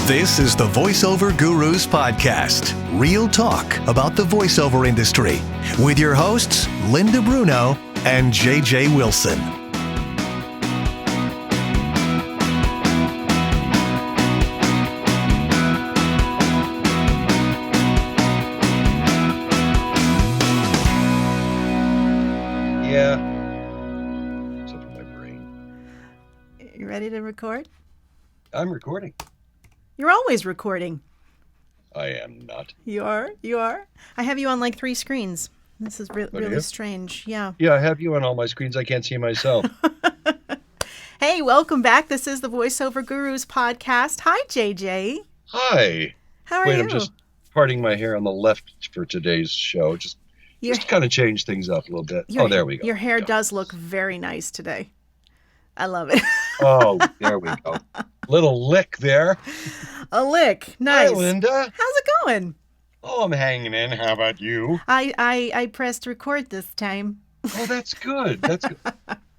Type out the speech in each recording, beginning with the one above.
This is the Voiceover Gurus Podcast. Real talk about the voiceover industry with your hosts, Linda Bruno and JJ Wilson. Yeah. Except for my brain. You ready to record? I'm recording. You're always recording. I am not. You are? You are? I have you on like 3 screens. This is really you? strange. Yeah. Yeah, I have you on all my screens. I can't see myself. Hey, welcome back. This is the Voiceover Gurus Podcast. Hi, JJ. Hi. How are Wait, you? I'm just parting my hair on the left for today's show. Just kind of change things up a little bit. There we go. Your hair does look very nice today. I love it. Oh, there we go. Little lick there. A lick. Nice. Hi, Linda. How's it going? Oh, I'm hanging in. How about you? I pressed record this time. Oh, that's good. That's good.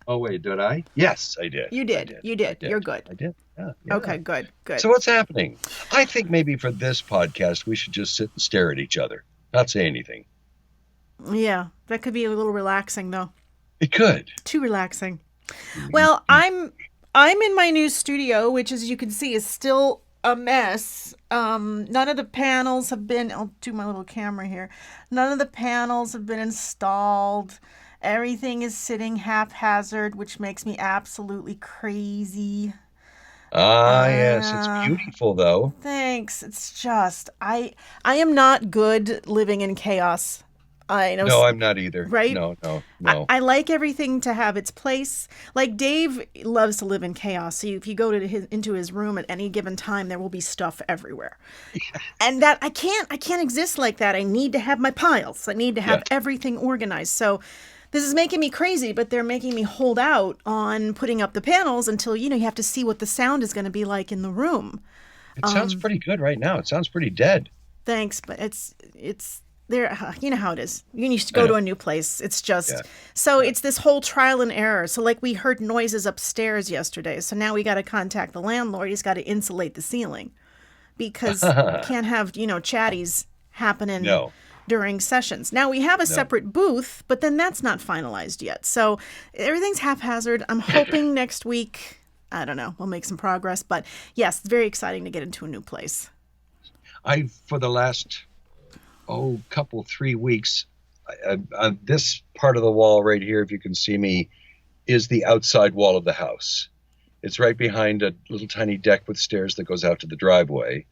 Oh, wait, did I? Yes, I did. You did. I You did. I You're good. I did. Yeah. Okay, good. So what's happening? I think maybe for this podcast, we should just sit and stare at each other, not say anything. Yeah, that could be a little relaxing, though. It could. Too relaxing. Well, I'm in my new studio, which, as you can see, is still a mess. None of the panels have been. I'll do my little camera here. None of the panels have been installed. Everything is sitting haphazard, which makes me absolutely crazy. Yes, it's beautiful though. Thanks. It's just I am not good living in chaos. I know. No, I'm not either. Right? No. I like everything to have its place. Like Dave loves to live in chaos. So if you go to into his room at any given time, there will be stuff everywhere. Yeah. And that I can't exist like that. I need to have my piles. I need to have everything organized. So this is making me crazy, but they're making me hold out on putting up the panels until, you have to see what the sound is going to be like in the room. It sounds pretty good right now. It sounds pretty dead. Thanks, but it's there. You know how it is. You used to go to a new place. It's just it's this whole trial and error. So like we heard noises upstairs yesterday. So now we got to contact the landlord. He's got to insulate the ceiling because you can't have chatties happening during sessions. Now we have a separate booth, but then that's not finalized yet. So everything's haphazard. I'm hoping next week, I don't know, we'll make some progress. But yes, it's very exciting to get into a new place. For the last 3 weeks, this part of the wall right here, if you can see me, is the outside wall of the house. It's right behind a little tiny deck with stairs that goes out to the driveway.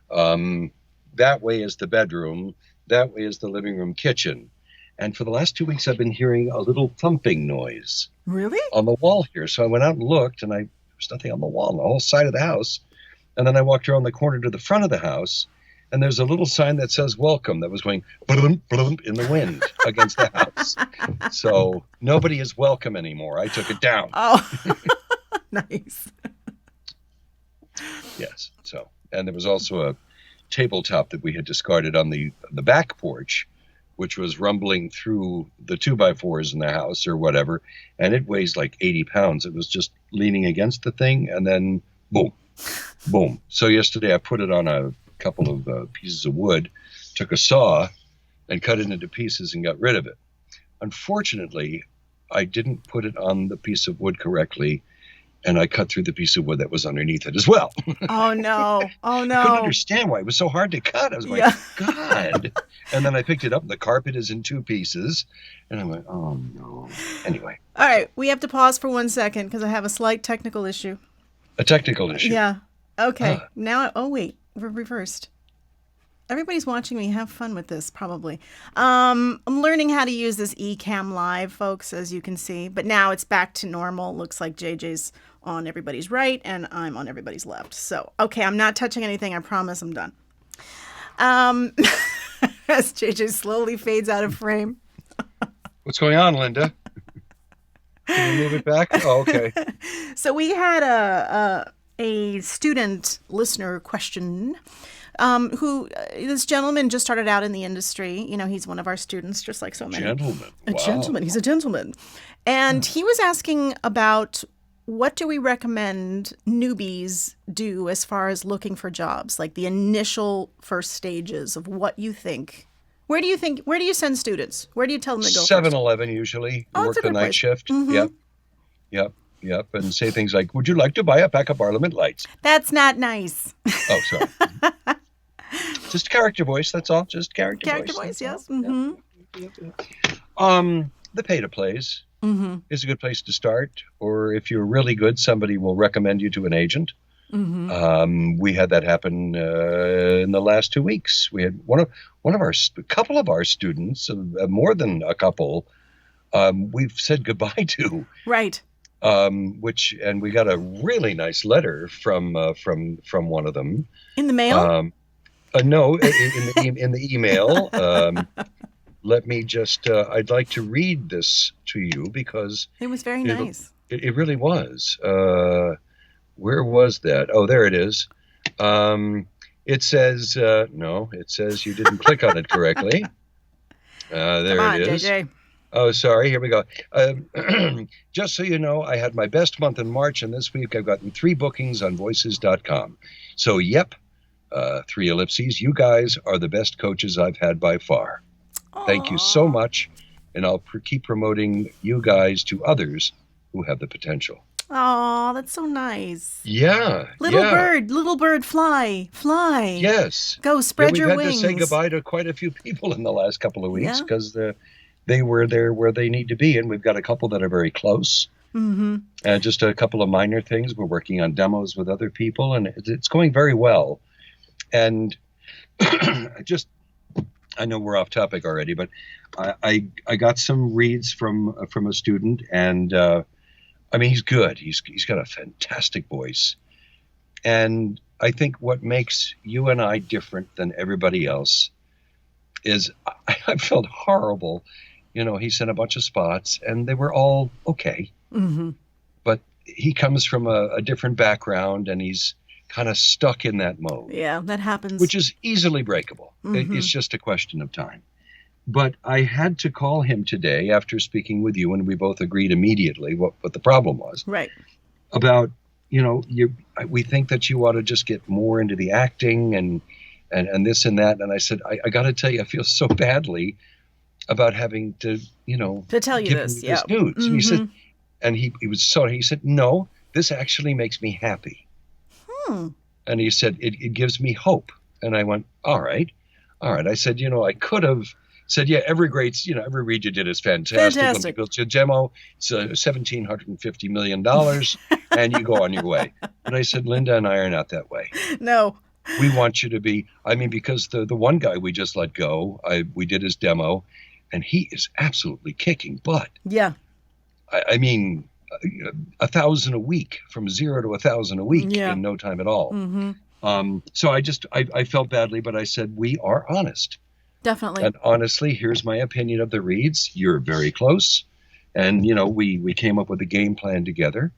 That way is the bedroom. That way is the living room kitchen. And for the last 2 weeks, I've been hearing a little thumping noise. Really? On the wall here. So I went out and looked, and there was nothing on the wall on the whole side of the house. And then I walked around the corner to the front of the house, and there's a little sign that says welcome that was going bloom, bloom in the wind against the house. So nobody is welcome anymore. I took it down. Oh, nice. Yes. So, and there was also a tabletop that we had discarded on the back porch, which was rumbling through the 2x4s in the house or whatever. And it weighs like 80 pounds. It was just leaning against the thing and then boom, boom. So yesterday I put it on a couple of pieces of wood, took a saw and cut it into pieces and got rid of it. Unfortunately, I didn't put it on the piece of wood correctly, and I cut through the piece of wood that was underneath it as well. Oh, no. Oh, no. I couldn't understand why it was so hard to cut. I was like, God. And then I picked it up, and the carpet is in 2 pieces. And I'm like, oh, no. Anyway. All right. We have to pause for 1 second because I have a slight technical issue. A technical issue? Yeah. Okay. Now, wait. We're reversed. Everybody's watching me have fun with this, probably. I'm learning how to use this eCam Live, folks, as you can see. But now it's back to normal. Looks like JJ's on everybody's right and I'm on everybody's left. So, okay, I'm not touching anything. I promise I'm done. As JJ slowly fades out of frame. What's going on, Linda? Can you move it back? Oh, okay. So we had a student listener question. This gentleman just started out in the industry. He's one of our students, just like so many. Gentleman. A gentleman. He's a gentleman. And he was asking about what do we recommend newbies do as far as looking for jobs? Like the initial first stages of what you think. Where do you send students? Where do you tell them to go 7-Eleven usually. Oh, Work it's a the good night place. shift. Mm-hmm. Yep. And say things like, would you like to buy a pack of Parliament lights? That's not nice. Oh, sorry. Just character voice, that's all. Just character voice, yes. Mm-hmm. The pay-to-plays is a good place to start. Or if you're really good, somebody will recommend you to an agent. We had that happen in the last 2 weeks. We had a couple of our students, more than a couple, we've said goodbye to. Right. And we got a really nice letter from one of them. In the mail? No, in the email. Let me just, I'd like to read this to you because it was very nice. It really was. Where was that? Oh, there it is. It says, no, it says you didn't click on it correctly. There Come on, it is. JJ. Oh, sorry. Here we go. Just so you know, I had my best month in March, and this week I've gotten 3 bookings on voices.com. So, yep, 3 ellipses. You guys are the best coaches I've had by far. Aww. Thank you so much, and I'll keep promoting you guys to others who have the potential. Oh, that's so nice. Yeah. Little bird, fly. Yes. Go spread your wings. We've had to say goodbye to quite a few people in the last couple of weeks because they were there where they need to be, and we've got a couple that are very close. Mm-hmm. Just a couple of minor things. We're working on demos with other people, and it's going very well. And I know we're off topic already, but I got some reads from a student, and I mean, he's good. He's got a fantastic voice. And I think what makes you and I different than everybody else is I felt horrible. You know, he sent a bunch of spots, and they were all okay. Mm-hmm. But he comes from a different background, and he's kind of stuck in that mode. Yeah, that happens. Which is easily breakable. Mm-hmm. It's just a question of time. But I had to call him today after speaking with you, and we both agreed immediately what the problem was. Right. About, we think that you ought to just get more into the acting and this and that. And I said, I got to tell you, I feel so badly about having to tell you this news. Mm-hmm. And he said, and he said, no, this actually makes me happy. And he said, it gives me hope. And I went, all right. I said, I could have said, yeah, every read you did is fantastic. Let me build your demo. It's $1,750 million, and you go on your way. And I said, Linda and I are not that way. No. We want you to be, because the one guy we just let go, we did his demo, and he is absolutely kicking butt. Yeah. I mean, 1,000 a week, from 0 to 1,000 a week in no time at all. Mm-hmm. So I felt badly, but I said, we are honest. Definitely. And honestly, here's my opinion of the reads. You're very close. And, we came up with a game plan together.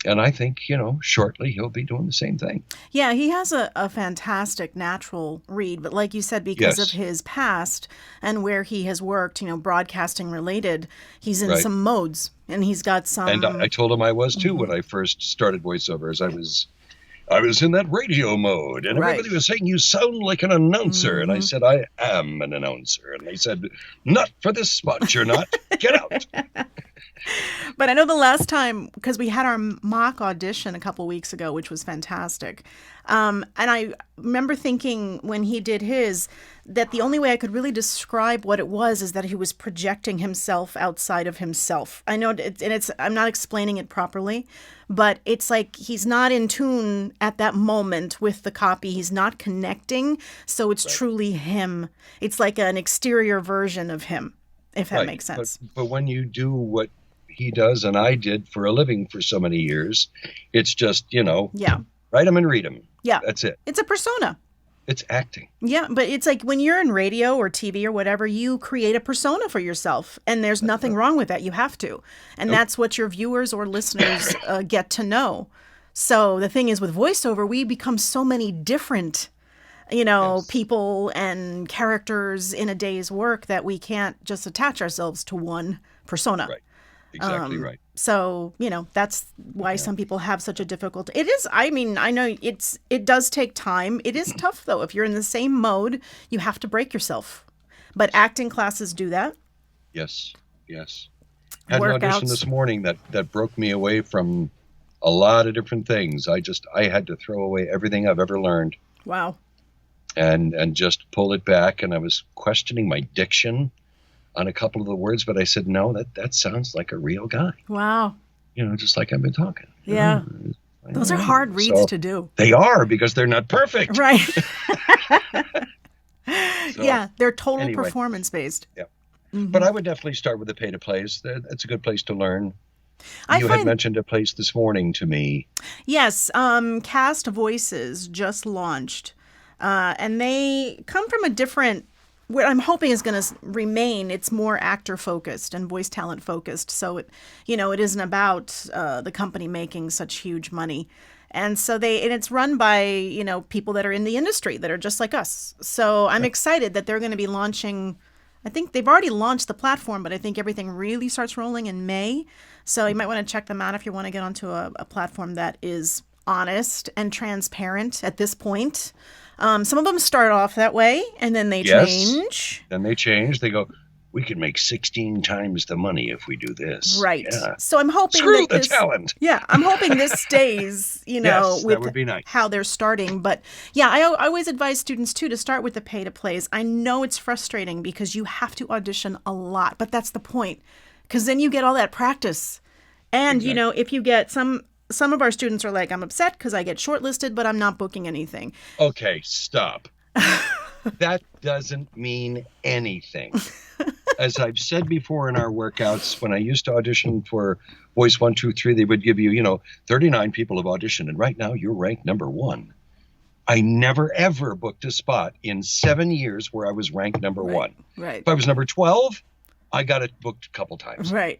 And I think, shortly he'll be doing the same thing. Yeah, he has a fantastic natural read. But like you said, because of his past and where he has worked, broadcasting related, he's in some modes. And he's got some... And I told him I was, too, when I first started voiceovers. I was in that radio mode, and everybody was saying, you sound like an announcer. Mm-hmm. And I said, I am an announcer. And they said, not for this spot, you're not. Get out. But I know the last time, because we had our mock audition a couple weeks ago, which was fantastic. And I remember thinking when he did his, that the only way I could really describe what it was is that he was projecting himself outside of himself. I know, I'm not explaining it properly, but it's like he's not in tune at that moment with the copy. He's not connecting, so it's truly him. It's like an exterior version of him, if that makes sense. But when you do what he does and I did for a living for so many years, it's just, write them and read them. Yeah. That's it. It's a persona. It's acting. Yeah, but it's like when you're in radio or TV or whatever, you create a persona for yourself, and there's nothing wrong with that. You have to. And that's what your viewers or listeners get to know. So the thing is with voiceover, we become so many different, people and characters in a day's work that we can't just attach ourselves to one persona. Right. Exactly right. So, that's why some people have such a difficult. It is, I mean, I know it does take time. It is tough though. If you're in the same mode, you have to break yourself. But acting classes do that. Yes. Had an audition Workouts. this morning that broke me away from a lot of different things. I had to throw away everything I've ever learned. Wow. And just pull it back. And I was questioning my diction on a couple of the words, but I said, no, that sounds like a real guy. Wow. Just like I've been talking. Yeah. Those are hard reads to do. They are, because they're not perfect. Right. So, yeah, they're total performance based. Yeah. But I would definitely start with the pay-to-plays. That's a good place to learn. You had mentioned a place this morning to me. Yes, Cast Voices just launched. And they come from a different, what I'm hoping is going to remain, it's more actor focused and voice talent focused. So it isn't about the company making such huge money. And so it's run by, people that are in the industry that are just like us. So I'm excited that they're going to be launching. I think they've already launched the platform, but I think everything really starts rolling in May. So you might want to check them out if you want to get onto a platform that is honest and transparent at this point. Some of them start off that way, and then they change. Then they change. They go, we can make 16 times the money if we do this. Right. Yeah. So I'm hoping Screw the talent. Yeah, I'm hoping this stays, yes, with that would be nice. How they're starting. But yeah, I always advise students too to start with the pay-to-plays. I know it's frustrating because you have to audition a lot, but that's the point, because then you get all that practice. And if you get some of our students are like, I'm upset because I get shortlisted, but I'm not booking anything. Okay, stop. That doesn't mean anything. As I've said before in our workouts, when I used to audition for Voice 1, 2, 3, they would give you, 39 people have auditioned, and right now you're ranked number 1. I never, ever booked a spot in 7 years where I was ranked number 1. Right. If I was number 12, I got it booked a couple times. Right.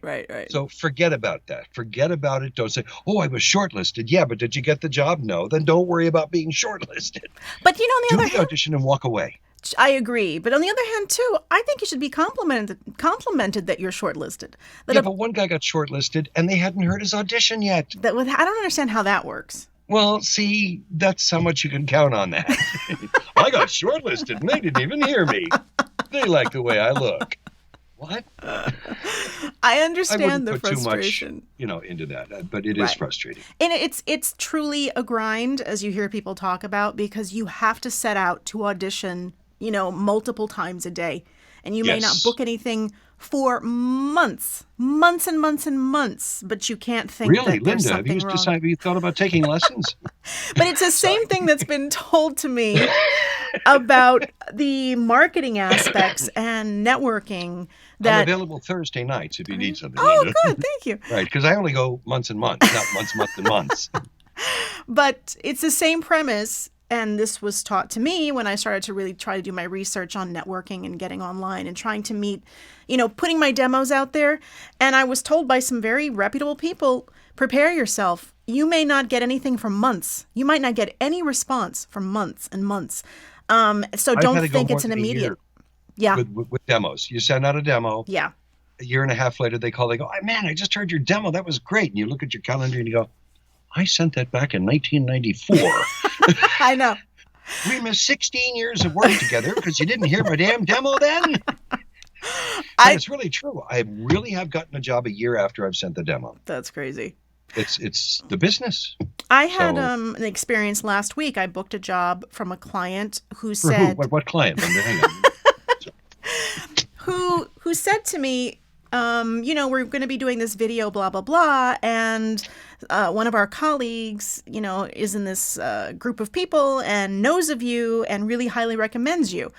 So forget about that. Forget about it. Don't say, oh, I was shortlisted. Yeah, but did you get the job? No. Then don't worry about being shortlisted. But on the other hand, audition and walk away. I agree. But on the other hand, too, I think you should be complimented that you're shortlisted. But one guy got shortlisted and they hadn't heard his audition yet. I don't understand how that works. Well, see, that's how much you can count on that. I got shortlisted and they didn't even hear me. They like the way I look. What? I understand the frustration. Too much, into that, but it is frustrating. And it's truly a grind, as you hear people talk about, because you have to set out to audition, multiple times a day, and you may not book anything for months and months and months, but you can't think really, that there's Linda, something wrong. Have you thought about taking lessons? But it's the same thing that's been told to me about the marketing aspects and networking. I'm available Thursday nights if you need something. Oh, good. Thank you. Right, because I only go months and months, not months and months. But it's the same premise. And this was taught to me when I started to really try to do my research on networking and getting online and trying to meet, putting my demos out there. And I was told by some very reputable people, prepare yourself. You may not get anything for months. You might not get any response for months and months. So don't think it's an immediate. Yeah. With demos. You send out a demo. Yeah. A year and a half later, they call, they go, oh, man, I just heard your demo. That was great. And you look at your calendar and you go, I sent that back in 1994. I know. We missed 16 years of work together because you didn't hear my damn demo then. It's really true. I really have gotten a job a year after I've sent the demo. That's crazy. It's the business. I had an experience last week. I booked a job from a client who said... What client? Hang on. Who said to me, we're going to be doing this video, blah, blah, blah. And one of our colleagues, is in this group of people and knows of you and really highly recommends you.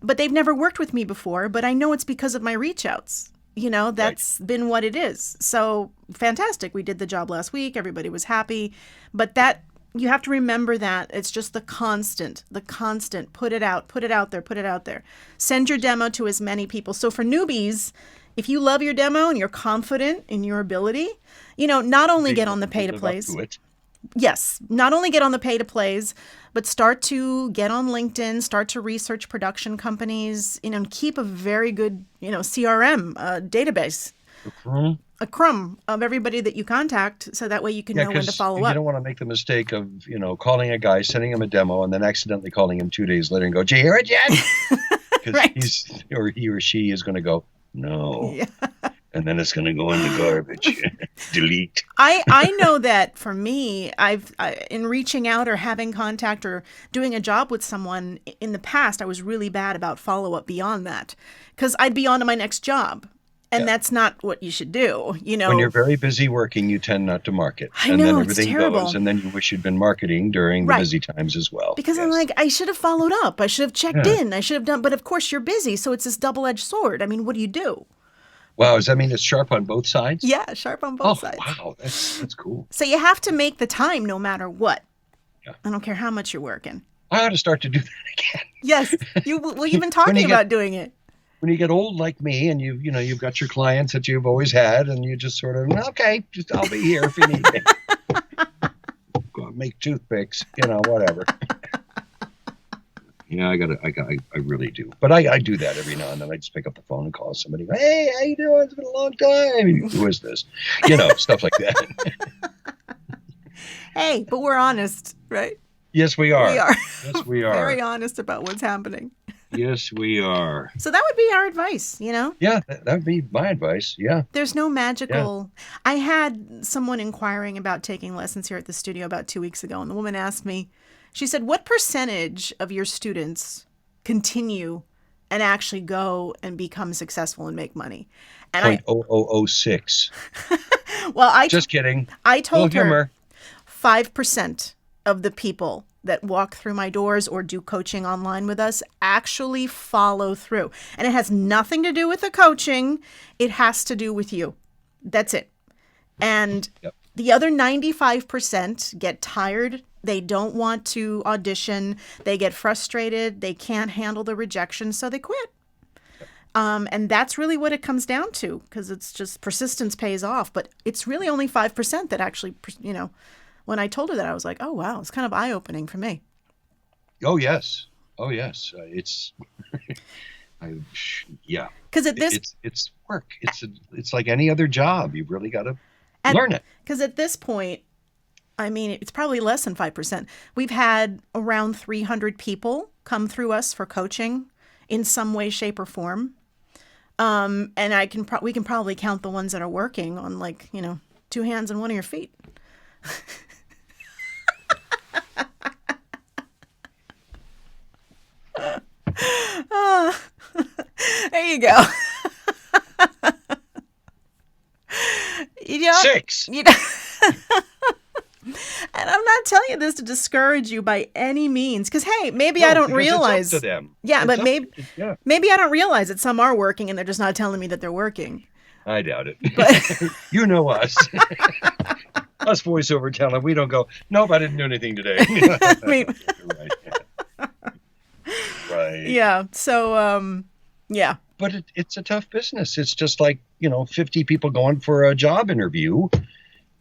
But they've never worked with me before, but I know it's because of my reach outs. That's been what it is. So fantastic. We did the job last week. Everybody was happy. But that you have to remember that it's just the constant, put it out there. Send your demo to as many people. So for newbies, if you love your demo and you're confident in your ability, not only get on the pay-to-plays. Yes, not only get on the pay-to-plays, but start to get on LinkedIn, start to research production companies, and keep a very good, CRM database. a crumb of everybody that you contact, so that way you can know when to follow up. You don't want to make the mistake of, calling a guy, sending him a demo, and then accidentally calling him 2 days later and go, "Did you hear it yet?" Because Right. he or she is going to go, "No." Yeah. And then it's going to go in the garbage. Delete. I know that for me, in reaching out or having contact or doing a job with someone in the past, I was really bad about follow-up beyond that, because I'd be on to my next job. And that's not what you should do, When you're very busy working, you tend not to market. I know, and then it's everything terrible. goes, and then you wish you'd been marketing during the busy times as well. Because I'm like, I should have followed up. I should have checked in. I should have done. But of course, you're busy. So it's this double-edged sword. I mean, what do you do? Wow, does that mean it's sharp on both sides? Yeah, sharp on both sides. Wow, that's cool. So you have to make the time no matter what. Yeah. I don't care how much you're working. I ought to start to do that again. Yes, you've been talking about doing it. When you get old like me, and you've got your clients that you've always had, and you just sort of, okay, I'll be here if you need me. Go make toothpicks, whatever. Yeah, I really do. But I do that every now and then. I just pick up the phone and call somebody. Hey, how you doing? It's been a long time. Who is this? Stuff like that. Hey, but we're honest, right? Yes, we are. We are. Yes, we are. Very honest about what's happening. Yes, we are. So that would be our advice, Yeah, that would be my advice. Yeah. There's no magical. Yeah. I had someone inquiring about taking lessons here at the studio about 2 weeks ago, and the woman asked me, she said, "What percentage of your students continue and actually go and become successful and make money?" And 0.0006. Well, just kidding. I told her 5% of the people that walk through my doors or do coaching online with us actually follow through. And it has nothing to do with the coaching. It has to do with you. That's it. And the other 95% get tired. They don't want to audition. They get frustrated. They can't handle the rejection, so they quit. And that's really what it comes down to, because it's just persistence pays off. But it's really only 5% that actually, when I told her that, I was like, oh, wow, it's kind of eye-opening for me. Oh, yes. It's, yeah. Because it's work. It's like any other job. You've really got to learn it. Because at this point, I mean, it's probably less than 5%. We've had around 300 people come through us for coaching in some way, shape, or form. And we can probably count the ones that are working on, like, 2 hands and 1 of your feet. There you go. 6. And I'm not telling you this to discourage you by any means, because hey, maybe I don't realize. It's up to them. Yeah, but maybe I don't realize that some are working and they're just not telling me that they're working. I doubt it. But you know us. Us voiceover talent, we don't go, nope, I didn't do anything today. I mean, right. Yeah. So, yeah. But it's a tough business. It's just like, 50 people going for a job interview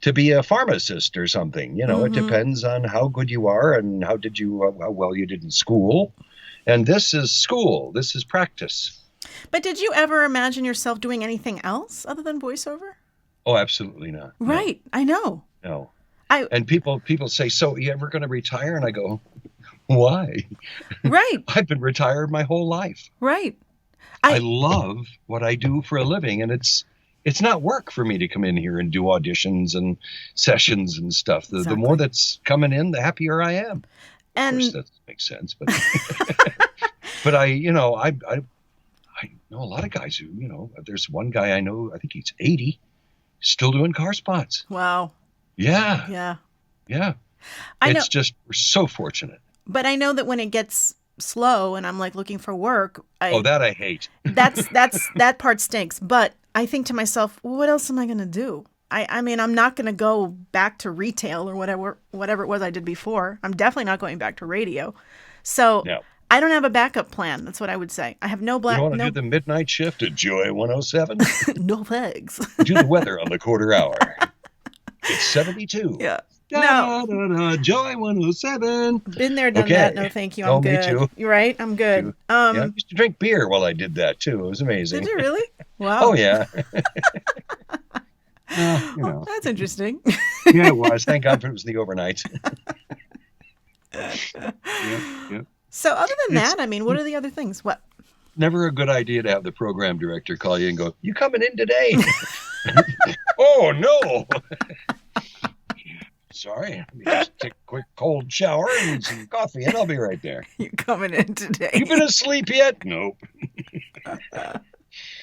to be a pharmacist or something. It depends on how good you are and how well you did in school. And this is school. This is practice. But did you ever imagine yourself doing anything else other than voiceover? Oh, absolutely not. Right. No. I know. No. And people say, so you ever going to retire? And I go, why? Right. I've been retired my whole life. Right. I love what I do for a living, and it's not work for me to come in here and do auditions and sessions and stuff. The more that's coming in, the happier I am. And of course, that makes sense, but but I know a lot of guys who, there's one guy I know, I think he's 80, still doing car spots. Wow. Yeah. Yeah. Yeah. It's just, we're so fortunate. But I know that when it gets slow and I'm like looking for work. That I hate. That part stinks. But I think to myself, well, what else am I going to do? I mean, I'm not going to go back to retail or whatever it was I did before. I'm definitely not going back to radio. So no. I don't have a backup plan. That's what I would say. I have no You want to do the midnight shift at Joy 107? No thanks. Do the weather on the quarter hour. It's 72. Yeah. No. Joy 107. Been there, done that. No, thank you. I'm good. Me too. You're right. I'm good. I used to drink beer while I did that too. It was amazing. Did you really? Wow. Oh yeah. That's interesting. Yeah, it was. Thank God it was the overnight. Yep. So other than that, I mean, what are the other things? What? Never a good idea to have the program director call you and go, "You coming in today?" Oh, no. Sorry. Let me just take a quick cold shower and some coffee, and I'll be right there. You coming in today? You been asleep yet? Nope.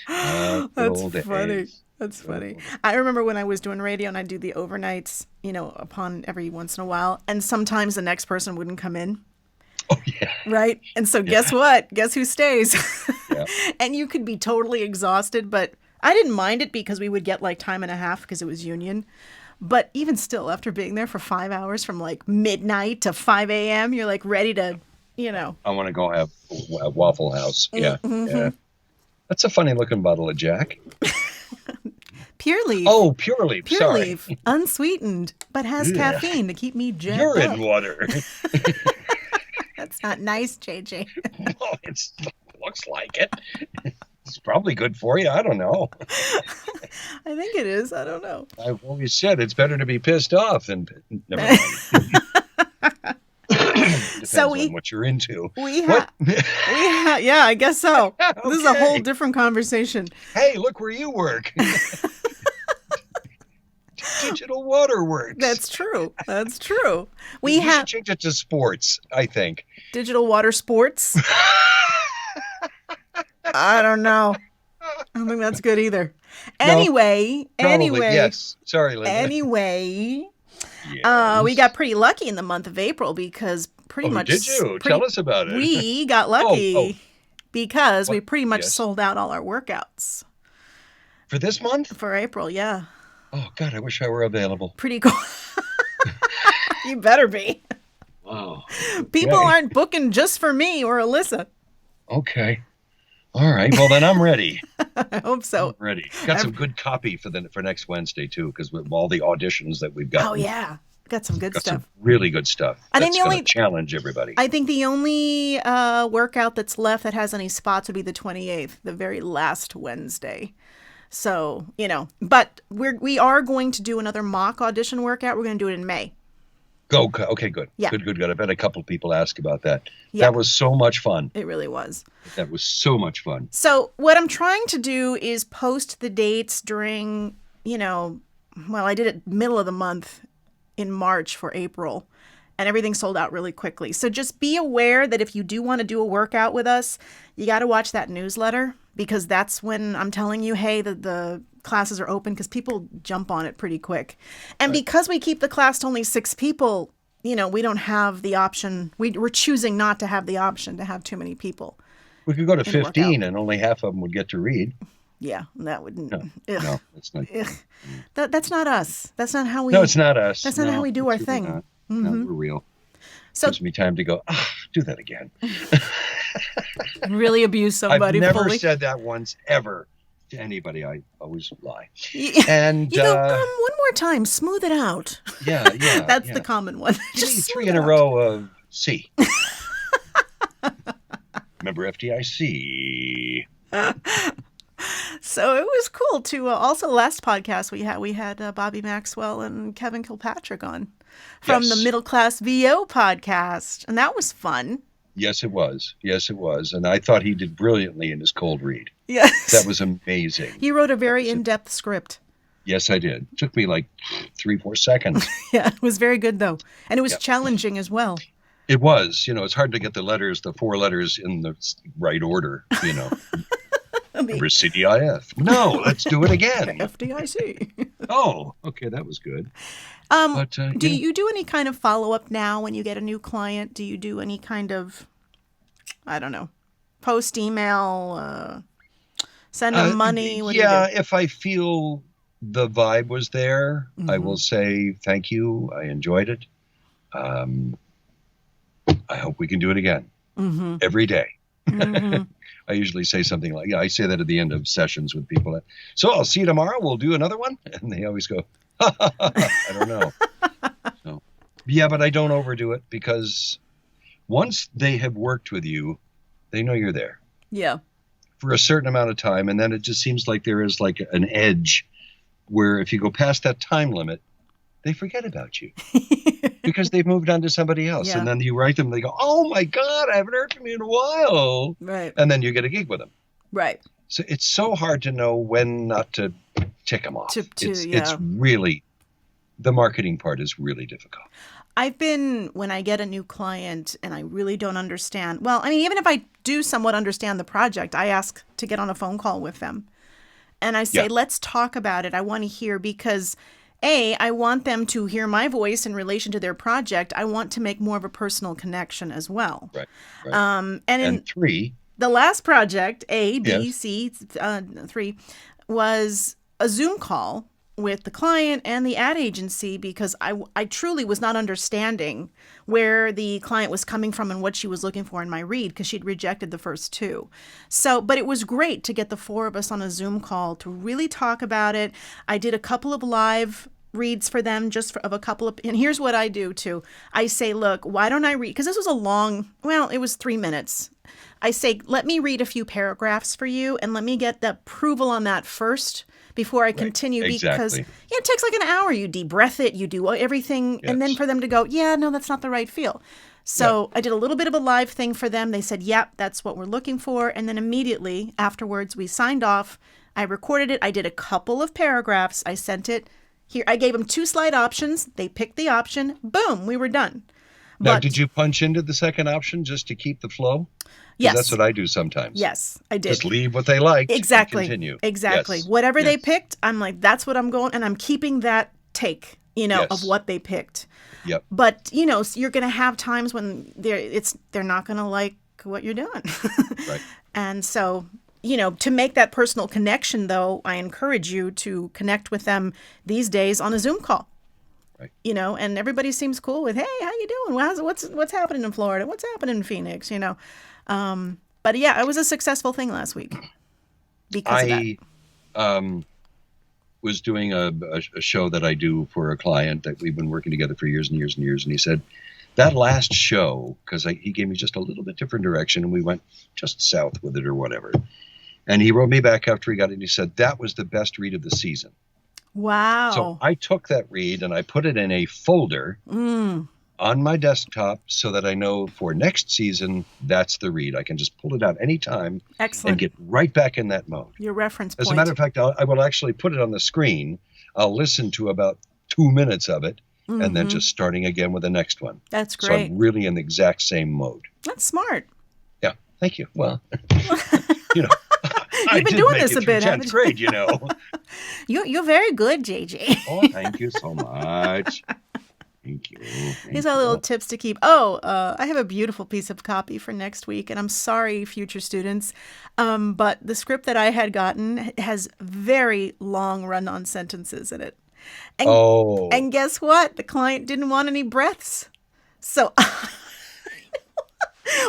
That's funny. That's funny. I remember when I was doing radio and I'd do the overnights, upon every once in a while, and sometimes the next person wouldn't come in. Oh, yeah. Right? And so guess what? Guess who stays? Yeah. And you could be totally exhausted, but I didn't mind it because we would get like time and a half because it was union. But even still, after being there for 5 hours from like midnight to 5 a.m., you're like ready to, I want to go have a Waffle House. Yeah. Mm-hmm. Yeah. That's a funny looking bottle of Jack. Pure Leaf. Oh, Pure Leaf. Pure Sorry. Leaf. Unsweetened, but has caffeine to keep me jacked You're up. in water. That's not nice, JJ. Well, it looks like it. It's probably good for you. I don't know. I think it is. I don't know. I've always said it's better to be pissed off than never mind. Depends on what you're into. Yeah, I guess so. Okay. This is a whole different conversation. Hey, look where you work. Digital Waterworks. That's true. We should change it to sports, I think. Digital Water Sports. I don't know. I don't think that's good either. Anyway. Yes. Sorry, Linda. Anyway. Yes. We got pretty lucky in the month of April because pretty much. Did you? Tell us about it. We got lucky because we pretty much sold out all our workouts. For this month? For April, yeah. Oh, God, I wish I were available. Pretty cool. You better be. Wow. People aren't booking just for me or Alyssa. Okay. All right. Well, then I'm ready. I hope so. I'm ready. Got some good copy for next Wednesday, too, because with all the auditions that we've got. Oh, yeah. Got some good stuff. Some really good stuff. I think that's going to challenge everybody. I think the only workout that's left that has any spots would be the 28th, the very last Wednesday. So, but we are going to do another mock audition workout. We're going to do it in May. Okay, good. Yeah. Good. I've had a couple people ask about that. Yeah. That was so much fun. It really was. That was so much fun. So what I'm trying to do is post the dates during, I did it middle of the month in March for April, and everything sold out really quickly. So just be aware that if you do want to do a workout with us, you got to watch that newsletter, because that's when I'm telling you, hey, the classes are open, because people jump on it pretty quick. And because we keep the class to only 6 people, we don't have the option. We're choosing not to have the option to have too many people. We could go to 15 and only half of them would get to read. Yeah, that wouldn't. No, that's not. That's not us. That's not how we. No, it's not us. That's not how we do our thing. Mm-hmm. No, we're real. So gives me time to go. Do that again. Really abuse somebody. I've never fully. said that once ever to anybody. I always lie. And you go, one more time, smooth it out. Yeah. That's the common one. Just 3 in a row of C. Remember FDIC. So it was cool to also last podcast we had Bobby Maxwell and Kevin Kilpatrick on from the Middle Class VO podcast, and that was fun. Yes, it was. And I thought he did brilliantly in his cold read. Yes. That was amazing. You wrote a very in-depth script. Yes, I did. It took me like 3-4 seconds. Yeah, it was very good though. And it was challenging as well. It was. It's hard to get the 4 letters in the right order, Remember CDIF. No, let's do it again. FDIC. Oh, okay, that was good. Do you do any kind of follow-up now when you get a new client? Do you do any kind of, I don't know, post email, send them money? What do you do? If I feel the vibe was there, I will say thank you. I enjoyed it. I hope we can do it again every day. I usually say something like, I say that at the end of sessions with people. So I'll see you tomorrow. We'll do another one. And they always go, I don't know. So, but I don't overdo it, because once they have worked with you, they know you're there. Yeah. For a certain amount of time. And then it just seems like there is like an edge where if you go past that time limit, they forget about you because they've moved on to somebody else. Yeah. And then you write them, they go, oh my God, I haven't heard from you in a while. Right. And then you get a gig with them. Right. So it's so hard to know when not to tick them off. It's really, the marketing part is really difficult. When I get a new client and I really don't understand, well, I mean, even if I do somewhat understand the project, I ask to get on a phone call with them. And I say, let's talk about it. I want to hear because I want them to hear my voice in relation to their project. I want to make more of a personal connection as well. Right. And 3. The last project, A, B, C, 3, was a Zoom call with the client and the ad agency because I truly was not understanding where the client was coming from and what she was looking for in my read because she'd rejected the first 2. So, but it was great to get the 4 of us on a Zoom call to really talk about it. I did a couple of live reads for them of a couple of, and here's what I do too. I say, look, why don't I read, because this was it was 3 minutes. I say, let me read a few paragraphs for you and let me get the approval on that first before I continue because it takes like an hour. You de-breath it, you do everything, and then for them to go, no, that's not the right feel. So I did a little bit of a live thing for them. They said, that's what we're looking for. And then immediately afterwards, we signed off. I recorded it. I did a couple of paragraphs. I sent it here. I gave them 2 slide options. They picked the option. Boom, we were done. Now, did you punch into the second option just to keep the flow? Yes. That's what I do sometimes. Yes, I did. Just leave what they like. Exactly. And continue. Exactly. Yes. Whatever they picked, I'm like, that's what I'm going, and I'm keeping that take, of what they picked. Yep. But, you're going to have times when they're not going to like what you're doing. Right. And so, to make that personal connection, though, I encourage you to connect with them these days on a Zoom call. Right. And everybody seems cool with, hey, how you doing? What's happening in Florida? What's happening in Phoenix? But it was a successful thing last week because of that. I was doing a show that I do for a client that we've been working together for years and years and years. And he said, that last show, because he gave me just a little bit different direction and we went just south with it or whatever. And he wrote me back after he got it and he said, that was the best read of the season. Wow. So I took that read and I put it in a folder on my desktop so that I know for next season, that's the read. I can just pull it out anytime. Excellent. And get right back in that mode. Your reference point. As a matter of fact, I will actually put it on the screen. I'll listen to about 2 minutes of it and then just starting again with the next one. That's great. So I'm really in the exact same mode. That's smart. Yeah. Thank you. Well, You've been doing this a bit, haven't 10th grade, You're very good, JJ. Oh, thank you so much. Thank you. These are little tips to keep. I have a beautiful piece of copy for next week, and I'm sorry, future students, but the script that I had gotten has very long run-on sentences in it. And guess what? The client didn't want any breaths. So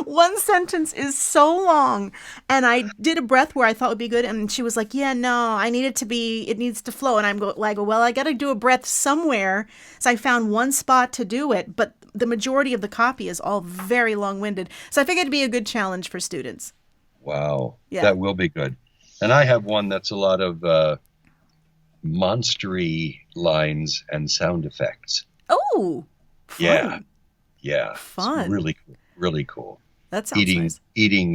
one sentence is so long, and I did a breath where I thought would be good, and she was like, it needs to flow. And I go, well, I got to do a breath somewhere. So I found one spot to do it, but the majority of the copy is all very long-winded. So I figured it'd be a good challenge for students. Wow. Yeah. That will be good. And I have one that's a lot of monstery lines and sound effects. Oh, fun. Yeah. Fun. It's really cool. Really cool. That sounds nice. Eating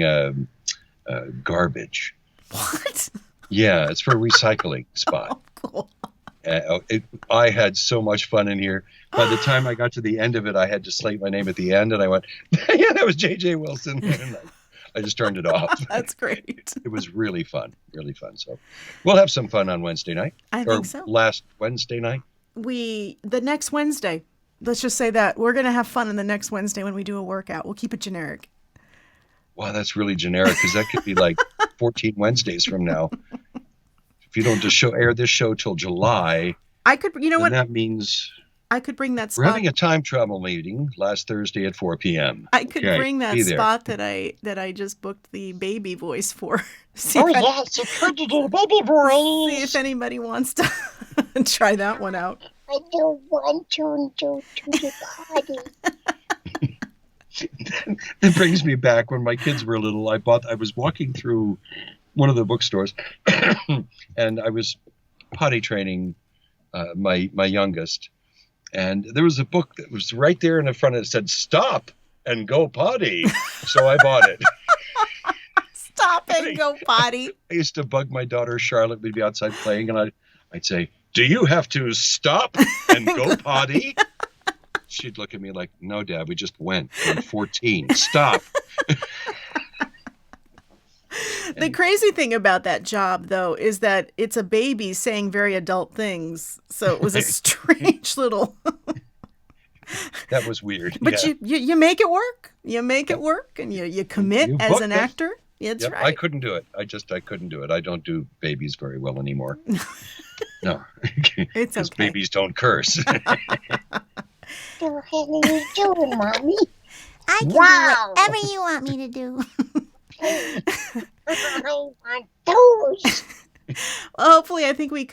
garbage. What? Yeah, it's for a recycling spot. Oh, cool. I had so much fun in here. By the time I got to the end of it, I had to slate my name at the end, and I went, yeah, that was J.J. Wilson. And I just turned it off. That's great. It was really fun. Really fun. So we'll have some fun on Wednesday night. I think so. Last Wednesday night. The next Wednesday. Let's just say that. We're going to have fun on the next Wednesday when we do a workout. We'll keep it generic. Wow, that's really generic because that could be like 14 Wednesdays from now. If you don't air this show till July, that means I could bring that spot. We're having a time travel meeting last Thursday at 4 p.m. I could bring that spot that I just booked the baby voice for. See if anybody wants to try that one out. I don't want to do the party. It brings me back when my kids were little. I was walking through one of the bookstores and I was potty training my youngest, and there was a book that was right there in the front that said "Stop and Go Potty." So I bought it. Stop and go potty. I used to bug my daughter Charlotte. We'd be outside playing, and I'd say, "Do you have to stop and go potty?" She'd look at me like, "No, Dad, we just went. I'm 14. Stop." The crazy thing about that job, though, is that it's a baby saying very adult things. So it was a strange little. That was weird. But yeah. you make it work. You make it work, and you commit You as booked an it. actor. It's Yep, right. I couldn't do it. I couldn't do it. I don't do babies very well anymore. No. It's Because okay. babies don't curse. What are you doing, Mommy? I can Wow. do whatever you want me to do. I want those. Well, hopefully, I think we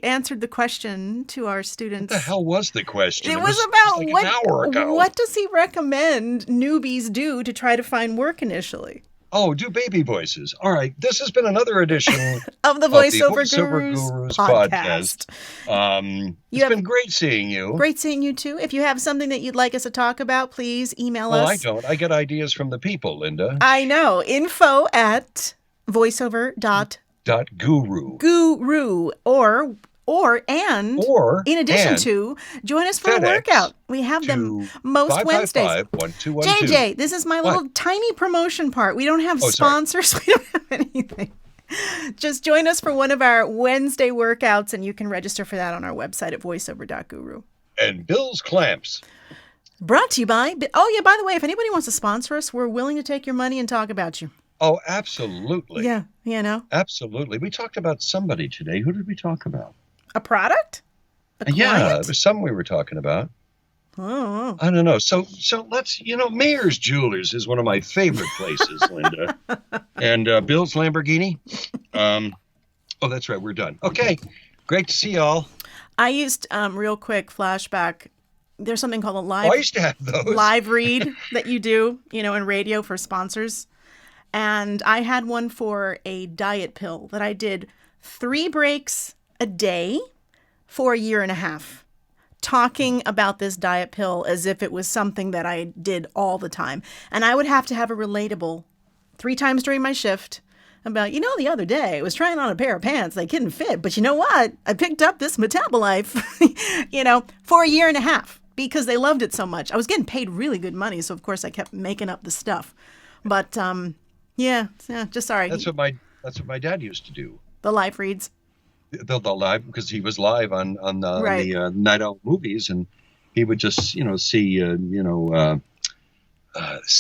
answered the question to our students. What the hell was the question? It was about like an hour ago. what does he recommend newbies do to try to find work initially? Oh, do baby voices. All right. This has been another edition Of the of Voiceover the Voiceover Gurus, Gurus podcast. It's been great seeing you. Great seeing you too. If you have something that you'd like us to talk about, please email Well, us. I don't. I get ideas from the people, Linda. I know. info@voiceover.guru .guru. or in addition to join us for a FedEx workout. We have them most Wednesdays. 555-1212. JJ, this is my little tiny promotion part. We don't have sponsors. We don't have anything. Just join us for one of our Wednesday workouts, and you can register for that on our website at voiceover.guru. And Bill's Clamps. Brought to you by... Oh, yeah, by the way, if anybody wants to sponsor us, we're willing to take your money and talk about you. Oh, absolutely. Yeah, you know. Absolutely. We talked about somebody today. Who did we talk about? A product? A Yeah, client? there was some we were talking about. Oh. I don't know. So let's, Mayer's Jewelers is one of my favorite places, Linda. And Bill's Lamborghini. Oh, that's right. We're done. Okay. Great to see y'all. I used, real quick, flashback. There's something called a I used to have those. live read that you do, in radio for sponsors. And I had one for a diet pill that I did 3 breaks a day for a year and a half, talking about this diet pill as if it was something that I did all the time. And I would have to have a relatable 3 times during my shift about, the other day I was trying on a pair of pants. They couldn't fit. But you know what? I picked up this Metabolife, for a year and a half because they loved it so much. I was getting paid really good money. So, of course, I kept making up the stuff. But, just sorry. That's what my dad used to do. The live reads. The live, because he was live on Right. the Night Owl movies, and he would just see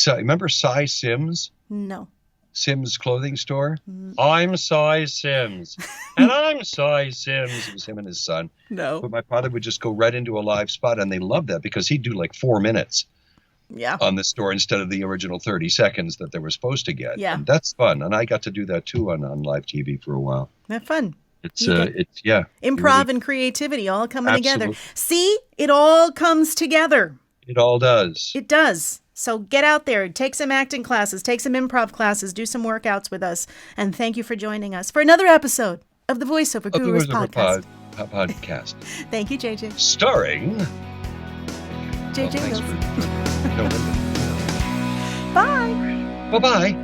remember Cy Sims? No. Sims clothing store. I'm Cy Sims, and I'm Cy Sims. It was him and his son. No. But my father would just go right into a live spot, and they loved that because he'd do like 4 minutes Yeah. on the store instead of the original 30 seconds that they were supposed to get. Yeah. And that's fun, and I got to do that too on live TV for a while. Have fun. It's Improv and creativity all coming together. Absolutely. See, it all comes together. It all does. It does. So get out there, take some acting classes, take some improv classes, do some workouts with us. And thank you for joining us for another episode of the Voiceover Gurus podcast. Podcast. Thank you, JJ. Starring JJ thanks Wilson. for- Bye. Bye-bye.